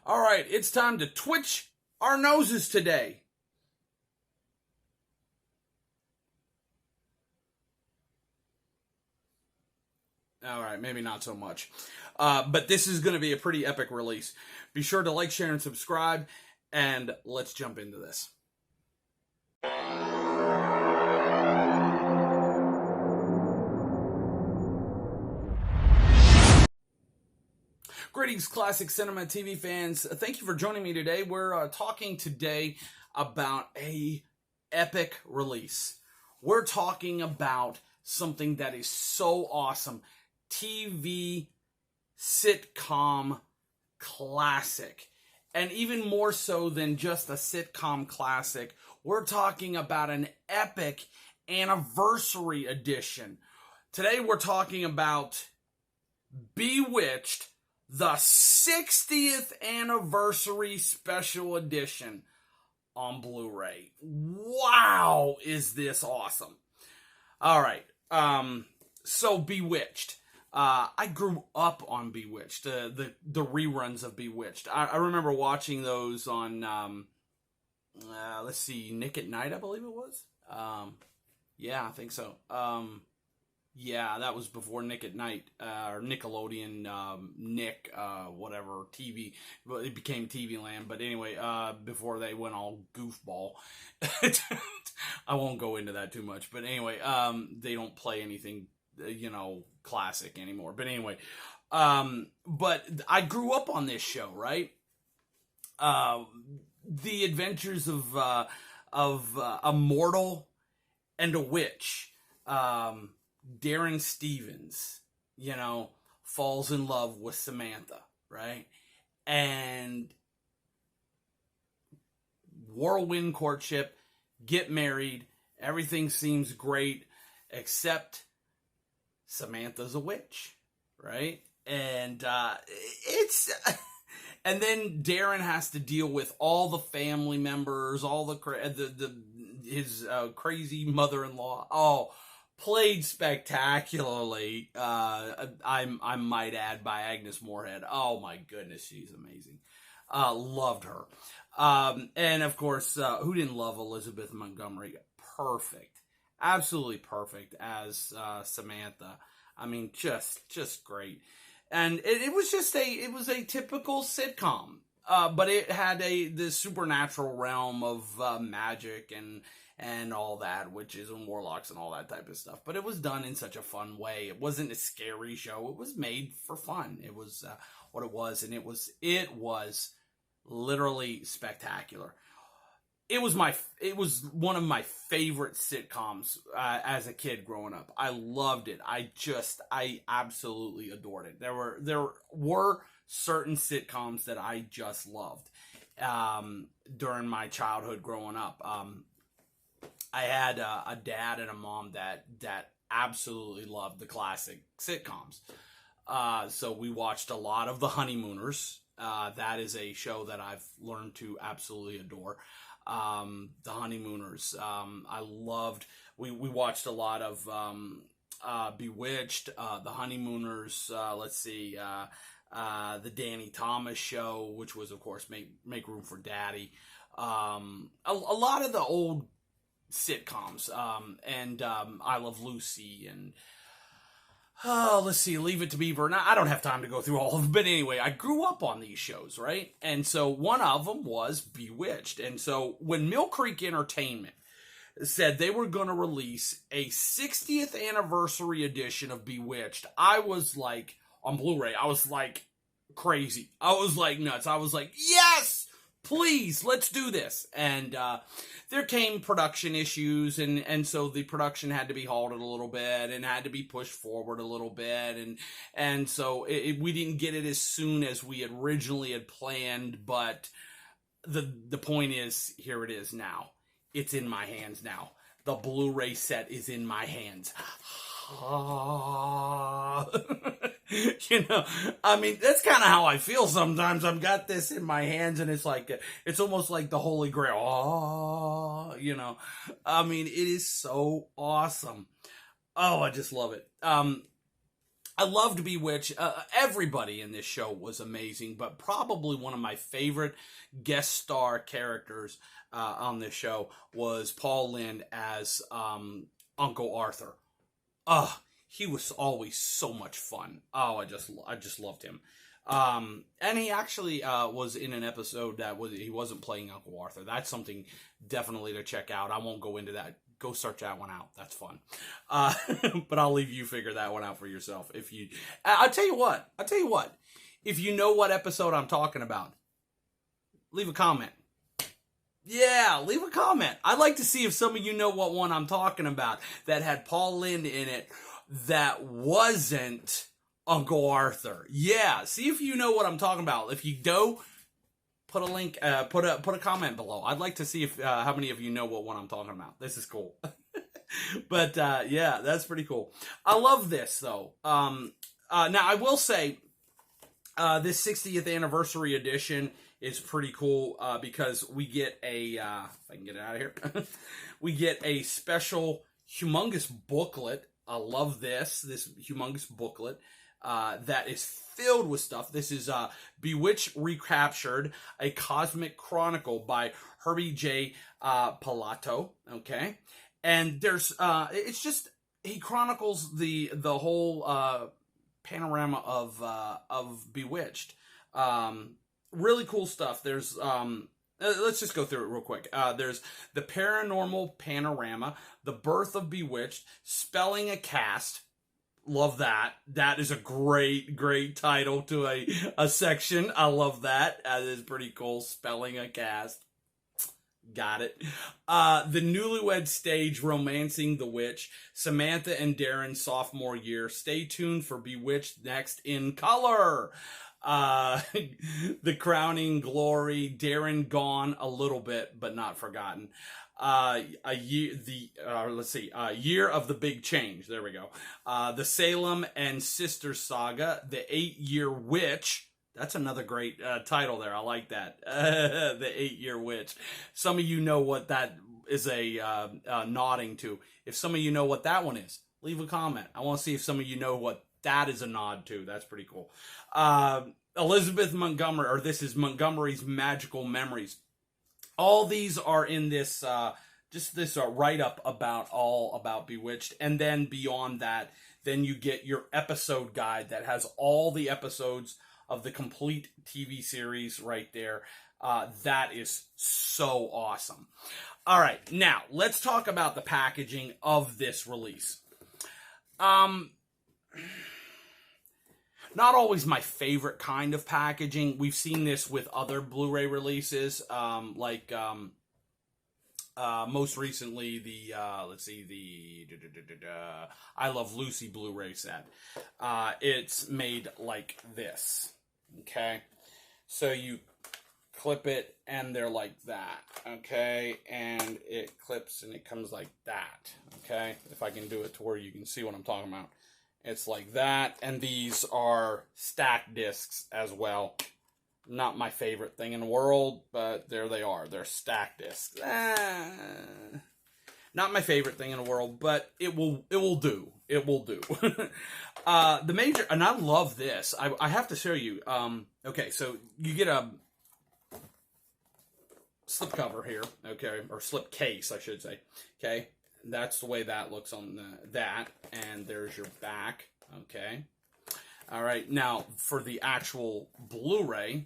All right, it's time to twitch our noses today. All right, maybe not so much. But this is going to be a pretty epic release. Be sure to like, share, and subscribe, and let's jump into this. Greetings, classic cinema TV fans. Thank you for joining me today. We're talking today about a epic release. We're talking about something that is so awesome. TV sitcom classic. And even more so than just a sitcom classic, we're talking about an epic anniversary edition. Today we're talking about Bewitched, the 60th anniversary special edition on Blu-ray. Wow, is this awesome. All right, so Bewitched. I grew up on Bewitched, the reruns of Bewitched. I remember watching those on, let's see, Nick at Night, I believe it was. Yeah, I think so. Yeah, that was before Nick at Night, or Nickelodeon, Nick, whatever, TV. Well, it became TV Land, but anyway, before they went all goofball. I won't go into that too much, but anyway, they don't play anything, classic anymore. But anyway, but I grew up on this show, right? The adventures of a mortal and a witch. Darren Stephens, falls in love with Samantha, right? And whirlwind courtship, get married, everything seems great, except Samantha's a witch, right? And and then Darren has to deal with all the family members, all his crazy mother-in-law. Oh, played spectacularly, I might add, by Agnes Moorehead. Oh my goodness, she's amazing. Loved her. And of course, who didn't love Elizabeth Montgomery? Perfect. Absolutely perfect as Samantha. I mean, just great. And it was a typical sitcom. But it had the supernatural realm of magic and all that, witches and warlocks and all that type of stuff. But it was done in such a fun way. It wasn't a scary show. It was made for fun. It was what it was, and it was literally spectacular. It was one of my favorite sitcoms as a kid growing up. I loved it. I absolutely adored it. There were certain sitcoms that I just loved during my childhood growing up. I had a dad and a mom that absolutely loved the classic sitcoms. So we watched a lot of The Honeymooners. That is a show that I've learned to absolutely adore. The Honeymooners. I loved. We watched a lot of Bewitched, The Honeymooners. Let's see. The Danny Thomas Show, which was, of course, Make Room for Daddy. A lot of the old sitcoms, and I Love Lucy, and let's see, Leave It to Beaver. Now, I don't have time to go through all of them, but anyway, I grew up on these shows, right? And so one of them was Bewitched. And so when Mill Creek Entertainment said they were going to release a 60th anniversary edition of Bewitched, I was like, on Blu-ray, I was like crazy. I was like nuts. I was like, yes! Please, let's do this. And there came production issues, and so the production had to be halted a little bit and had to be pushed forward a little bit, and so we didn't get it as soon as we originally had planned. But the point is, here it is now. It's in my hands now. The Blu-ray set is in my hands. I mean, that's kind of how I feel sometimes. I've got this in my hands, and it's almost like the Holy Grail. I mean, it is so awesome. Oh, I just love it. I loved Bewitched. Everybody in this show was amazing, but probably one of my favorite guest star characters on this show was Paul Lynde as Uncle Arthur. He was always so much fun. Oh, I just loved him. And he actually was in an episode he wasn't playing Uncle Arthur. That's something definitely to check out. I won't go into that. Go search that one out. That's fun. But I'll leave you figure that one out for yourself. I'll tell you what. If you know what episode I'm talking about, leave a comment. Yeah, leave a comment. I'd like to see if some of you know what one I'm talking about that had Paul Lynde in it that wasn't Uncle Arthur. Yeah, see if you know what I'm talking about. If you do, put a link, put a comment below. I'd like to see if how many of you know what one I'm talking about. This is cool. But yeah, that's pretty cool. I love this though. Now I will say this 60th anniversary edition is pretty cool because we get a if I can get it out of here, we get a special humongous booklet. I love this humongous booklet that is filled with stuff. This is Bewitched Recaptured, a Cosmic Chronicle by Herbie J. Pilato. Okay, and there's it's just he chronicles the whole panorama of Bewitched. Really cool stuff. There's let's just go through it real quick. There's the Paranormal Panorama, the Birth of Bewitched, Spelling a Cast. Love that. That is a great title to a section. I love that. That is pretty cool. Spelling a Cast. Got it. The Newlywed Stage, Romancing the Witch, Samantha and Darren's sophomore year. Stay tuned for Bewitched next in color. The Crowning Glory, Darren gone a little bit, but not forgotten. Year of the Big Change. There we go. The Salem and Sister Saga, The 8-Year Witch. That's another great title there. I like that. The 8-Year Witch. Some of you know what that is nodding to. If some of you know what that one is, leave a comment. I want to see if some of you know what that is a nod to. That's pretty cool. Elizabeth Montgomery, or this is Montgomery's Magical Memories. All these are in this, just this write-up about Bewitched. And then beyond that, then you get your episode guide that has all the episodes of the complete TV series right there. That is so awesome. All right, now let's talk about the packaging of this release. Not always my favorite kind of packaging. We've seen this with other Blu-ray releases, most recently the I Love Lucy Blu-ray set. It's made like this. Okay, so you clip it and they're like that. Okay, and it clips and it comes like that. Okay, if I can do it to where you can see what I'm talking about. It's like that, and these are stacked discs as well. Not my favorite thing in the world, but there they are. They're stacked discs. Not my favorite thing in the world, but it will do. It will do. The major, and I love this. I have to show you. Okay, so you get a slip cover here, okay, or slip case, I should say. Okay. That's the way that looks on that, and there's your back, okay? All right, now, for the actual Blu-ray,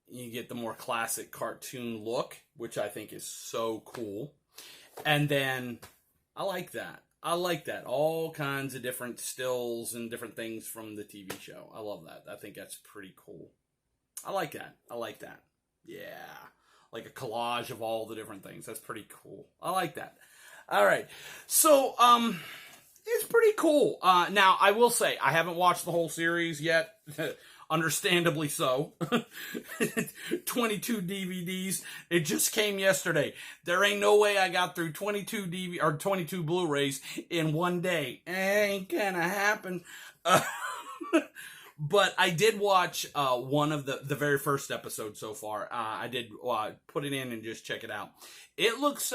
you get the more classic cartoon look, which I think is so cool. And then, I like that. All kinds of different stills and different things from the TV show. I love that. I think that's pretty cool. I like that. Yeah. Like a collage of all the different things. That's pretty cool. I like that. All right, so it's pretty cool. Now, I will say, I haven't watched the whole series yet, understandably so. 22 DVDs. It just came yesterday. There ain't no way I got through 22 Blu-rays in one day. It ain't gonna happen. But I did watch one of the very first episode so far. I did put it in and just check it out. It looks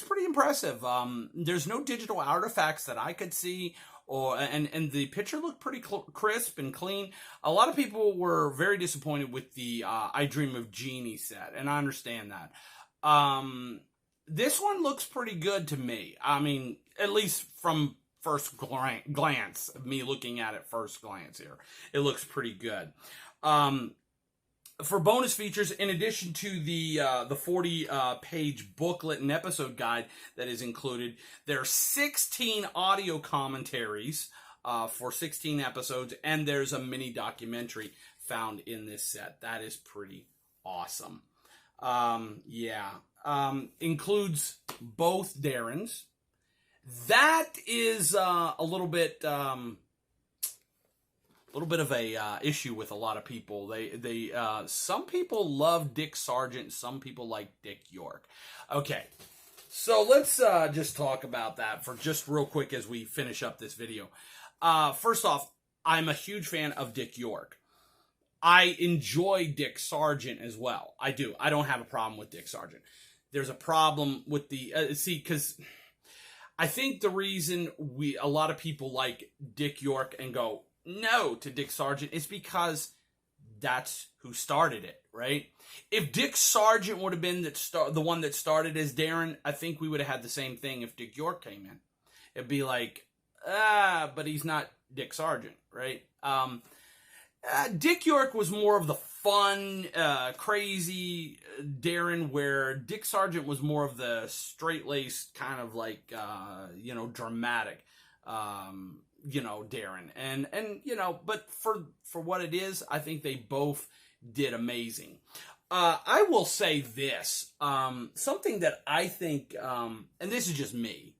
pretty impressive. There's no digital artifacts that I could see and the picture looked pretty crisp and clean. A lot of people were very disappointed with the I Dream of Jeannie set, and I understand that. This one looks pretty good to me. I mean, at least from first glance, me looking at it first glance here, it looks pretty good. For bonus features, in addition to the 40-page booklet and episode guide that is included, there are 16 audio commentaries for 16 episodes, and there's a mini documentary found in this set. That is pretty awesome. Includes both Darrens. That is a little bit of a issue with a lot of people. They some people love Dick Sargent, some people like Dick York. Okay, so let's just talk about that for just real quick as we finish up this video. First off, I'm a huge fan of Dick York. I enjoy Dick Sargent as well. I do. I don't have a problem with Dick Sargent. There's a problem with the because I think the reason a lot of people like Dick York and go no to Dick Sargent is because that's who started it, right? If Dick Sargent would have been the one that started as Darren, I think we would have had the same thing if Dick York came in. It'd be like, but he's not Dick Sargent, right? Dick York was more of the fun, crazy Darren, where Dick Sargent was more of the straight-laced, kind of like, dramatic, Darren. And but for what it is, I think they both did amazing. I will say this, something that I think, and this is just me,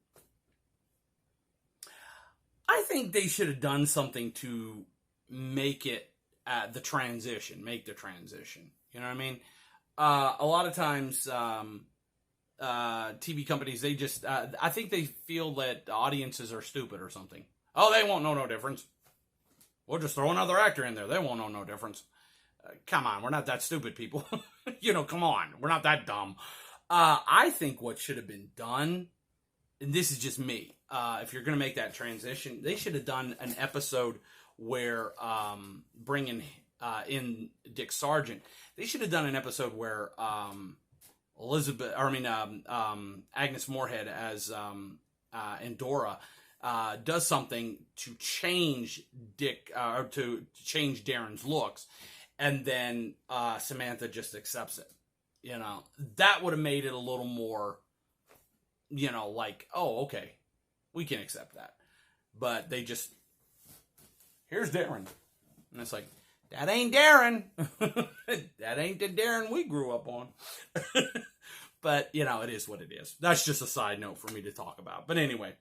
I think they should have done something to make it make the transition. You know what I mean? A lot of times, TV companies, they just, I think they feel that audiences are stupid or something. Oh, they won't know no difference. We'll just throw another actor in there. They won't know no difference. Come on, we're not that stupid, people. Come on. We're not that dumb. I think what should have been done, and this is just me, if you're going to make that transition, they should have done an episode where bringing in Dick Sargent. They should have done an episode where Agnes Moorehead as Endora does something to change Dick or to change Darren's looks, and then Samantha just accepts it. That would have made it a little more, like, oh, okay, we can accept that. But they just, here's Darren. And it's like, that ain't Darren. That ain't the Darren we grew up on. But, it is what it is. That's just a side note for me to talk about. But anyway,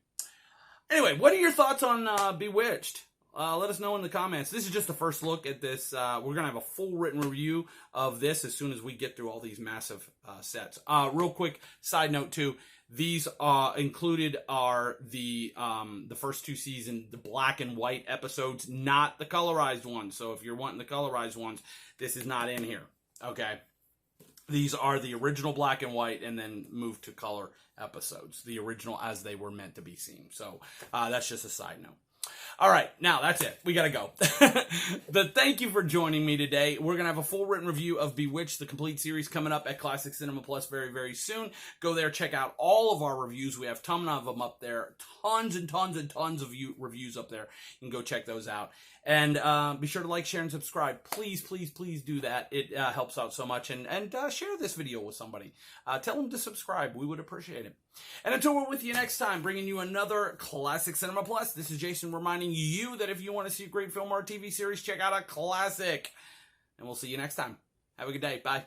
what are your thoughts on Bewitched? Let us know in the comments. This is just the first look at this. We're going to have a full written review of this as soon as we get through all these massive sets. Real quick side note, too. These included are the first two season, the black and white episodes, not the colorized ones. So if you're wanting the colorized ones, this is not in here. Okay. These are the original black and white and then moved to color episodes. The original as they were meant to be seen. So that's just a side note. All right, now that's it. We got to go. But thank you for joining me today. We're going to have a full written review of Bewitched, the complete series, coming up at Classic Cinema Plus very, very soon. Go there, check out all of our reviews. We have a ton of them up there. Tons and tons and tons of reviews up there. You can go check those out. And be sure to like, share, and subscribe. Please, please, please do that. It helps out so much. And share this video with somebody. Tell them to subscribe. We would appreciate it. And until we're with you next time, bringing you another Classic Cinema Plus, this is Jason reminding you that if you want to see a great film or a TV series, check out a classic. And we'll see you next time. Have a good day. Bye.